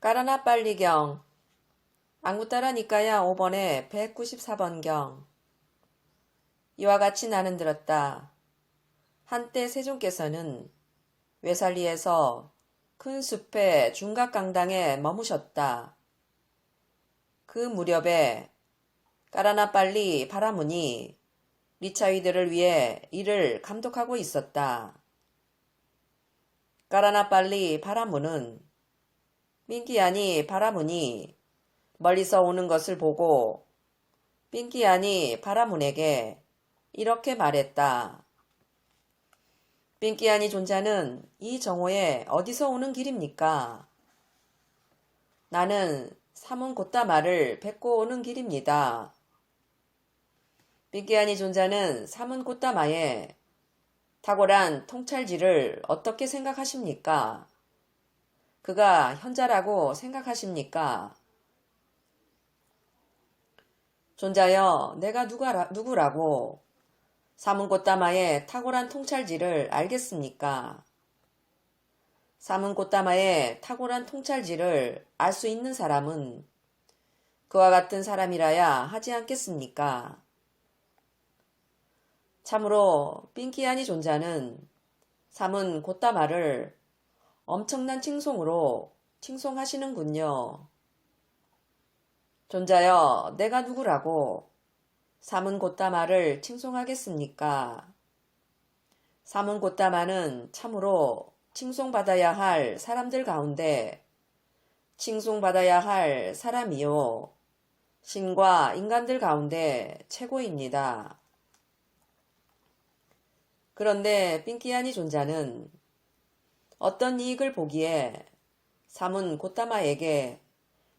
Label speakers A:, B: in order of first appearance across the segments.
A: 까라나 빨리경 앙구따라 니까야 5번에 194번경 이와 같이 나는 들었다. 한때 세종께서는 외살리에서 큰 숲의 중각강당에 머무셨다. 그 무렵에 까라나 빨리 바라문이 리차위들을 위해 이를 감독하고 있었다. 까라나 빨리 바라문은 삥끼아니 바라문이 멀리서 오는 것을 보고 삥끼아니 바라문에게 이렇게 말했다. 삥끼아니 존자는 이 정오에 어디서 오는 길입니까? 나는 사문 곧다마를 뵙고 오는 길입니다. 삥끼아니 존자는 사문 곧다마의 탁월한 통찰지를 어떻게 생각하십니까? 그가 현자라고 생각하십니까? 존자여, 내가 누구라고 사문꽃다마의 탁월한 통찰지를 알겠습니까? 사문꽃다마의 탁월한 통찰지를 알 수 있는 사람은 그와 같은 사람이라야 하지 않겠습니까? 참으로 삥끼아니 존자는 사문꽃다마를 엄청난 칭송으로 칭송하시는군요. 존자여, 내가 누구라고 사문곶다마를 칭송하겠습니까? 사문곶다마는 참으로 칭송받아야 할 사람들 가운데 칭송받아야 할 사람이요. 신과 인간들 가운데 최고입니다. 그런데 삥끼아니 존자는 어떤 이익을 보기에 사문곶다마에게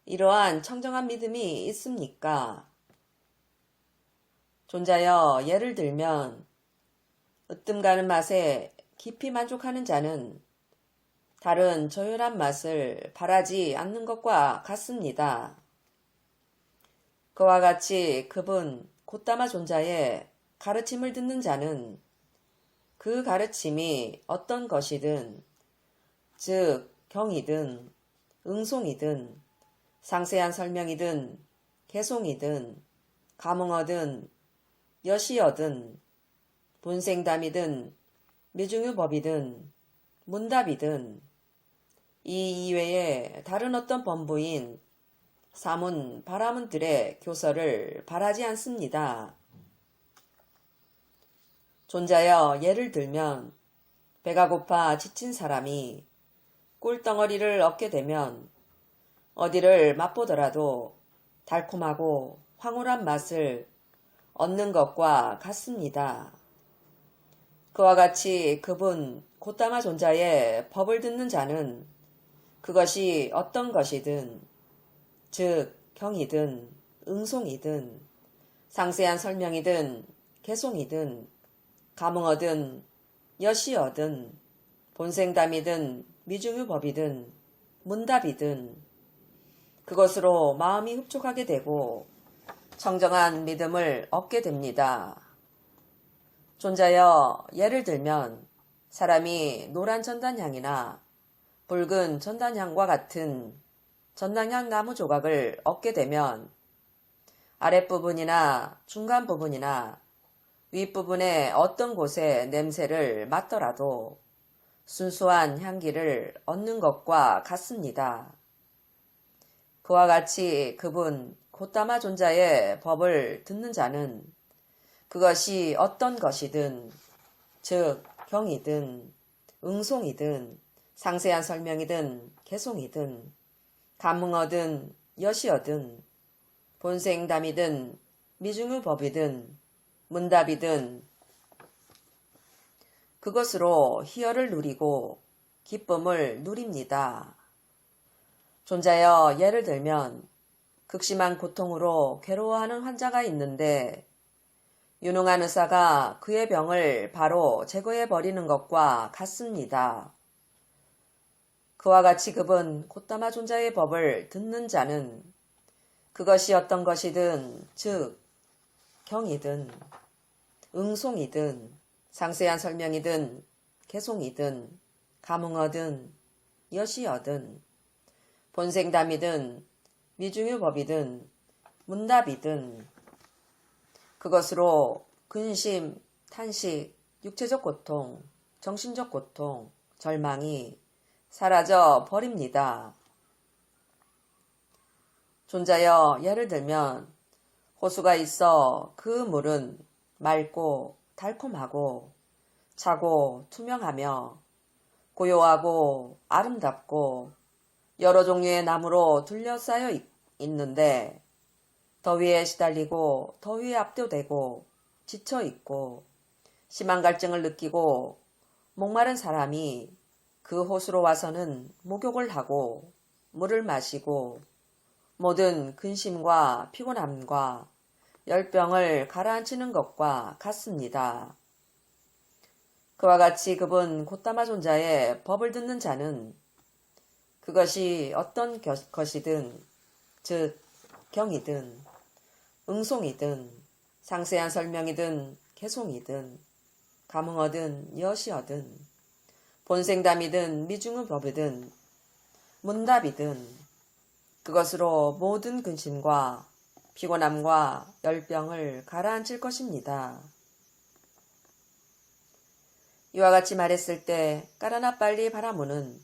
A: 이러한 청정한 믿음이 있습니까? 존자여, 예를 들면 으뜸 가는 맛에 깊이 만족하는 자는 다른 저열한 맛을 바라지 않는 것과 같습니다. 그와 같이 그분 곶다마 존자의 가르침을 듣는 자는 그 가르침이 어떤 것이든 즉 경이든 응송이든 상세한 설명이든 개송이든 감흥어든 여시여든 본생담이든 미중유법이든 문답이든 이 이외에 다른 어떤 범부인 사문 바라문들의 교서를 바라지 않습니다. 존자여, 예를 들면 배가 고파 지친 사람이 꿀덩어리를 얻게 되면 어디를 맛보더라도 달콤하고 황홀한 맛을 얻는 것과 같습니다. 그와 같이 그분 곶다마 존자의 법을 듣는 자는 그것이 어떤 것이든 즉 경이든 응송이든 상세한 설명이든 개송이든 감흥어든 여시어든 본생담이든 미중유법이든 문답이든 그것으로 마음이 흡족하게 되고 청정한 믿음을 얻게 됩니다. 존자여, 예를 들면 사람이 노란 전단향이나 붉은 전단향과 같은 전단향 나무 조각을 얻게 되면 아랫부분이나 중간 부분이나 윗부분의 어떤 곳에 냄새를 맡더라도 순수한 향기를 얻는 것과 같습니다. 그와 같이 그분 곶다마 존자의 법을 듣는 자는 그것이 어떤 것이든 즉 경이든 응송이든 상세한 설명이든 개송이든 감흥어든 여시어든 본생담이든 미중유법이든 문답이든 그것으로 희열을 누리고 기쁨을 누립니다. 존자여, 예를 들면 극심한 고통으로 괴로워하는 환자가 있는데 유능한 의사가 그의 병을 바로 제거해 버리는 것과 같습니다. 그와 같이 그분 곶다마 존자의 법을 듣는 자는 그것이 어떤 것이든 즉 경이든 응송이든 상세한 설명이든 개송이든 감흥어든 여시어든 본생담이든 미중유법이든 문답이든 그것으로 근심, 탄식, 육체적 고통, 정신적 고통, 절망이 사라져 버립니다. 존자여, 예를 들면 호수가 있어 그 물은 맑고 달콤하고 차고 투명하며 고요하고 아름답고 여러 종류의 나무로 둘러싸여 있는데 더위에 시달리고 더위에 압도되고 지쳐있고 심한 갈증을 느끼고 목마른 사람이 그 호수로 와서는 목욕을 하고 물을 마시고 모든 근심과 피곤함과 열병을 가라앉히는 것과 같습니다. 그와 같이 그분 곧다마 존자의 법을 듣는 자는 그것이 어떤 것이든 즉 경이든 응송이든 상세한 설명이든 개송이든 감흥어든 여시어든 본생담이든 미중의법이든 문답이든 그것으로 모든 근심과 피곤함과 열병을 가라앉힐 것입니다. 이와 같이 말했을 때 까라나 빨리 바라무는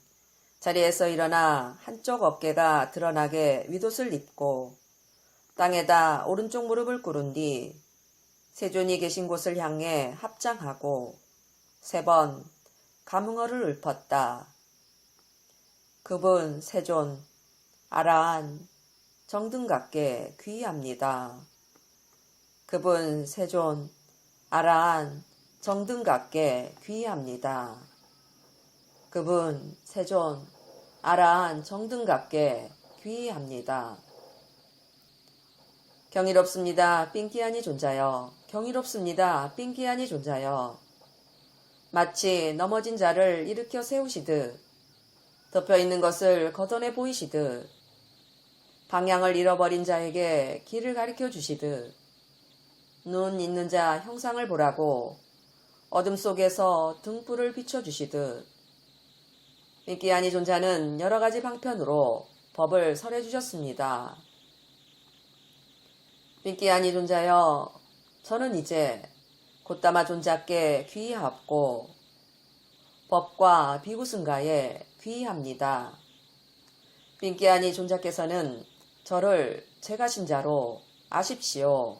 A: 자리에서 일어나 한쪽 어깨가 드러나게 윗옷을 입고 땅에다 오른쪽 무릎을 꿇은 뒤 세존이 계신 곳을 향해 합장하고 3번 감흥어를 읊었다. 그분 세존 아라한 정등각께 귀의합니다. 그분 세존 아라한 정등각께 귀의합니다. 그분 세존 아라한 정등각께 귀의합니다. 경이롭습니다. 삥끼아니 존자여. 경이롭습니다. 삥끼아니 존자여. 마치 넘어진 자를 일으켜 세우시듯 덮여있는 것을 걷어내 보이시듯 방향을 잃어버린 자에게 길을 가리켜 주시듯 눈 있는 자 형상을 보라고 어둠 속에서 등불을 비춰주시듯 삥끼아니 존자는 여러 가지 방편으로 법을 설해 주셨습니다. 삥끼아니 존자여, 저는 이제 곧다마 존자께 귀의하옵고 법과 비구승가에 귀의합니다. 삥끼아니 존자께서는 저를 제가 신자로 아십시오.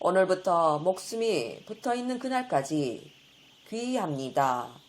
A: 오늘부터 목숨이 붙어있는 그날까지 귀의합니다.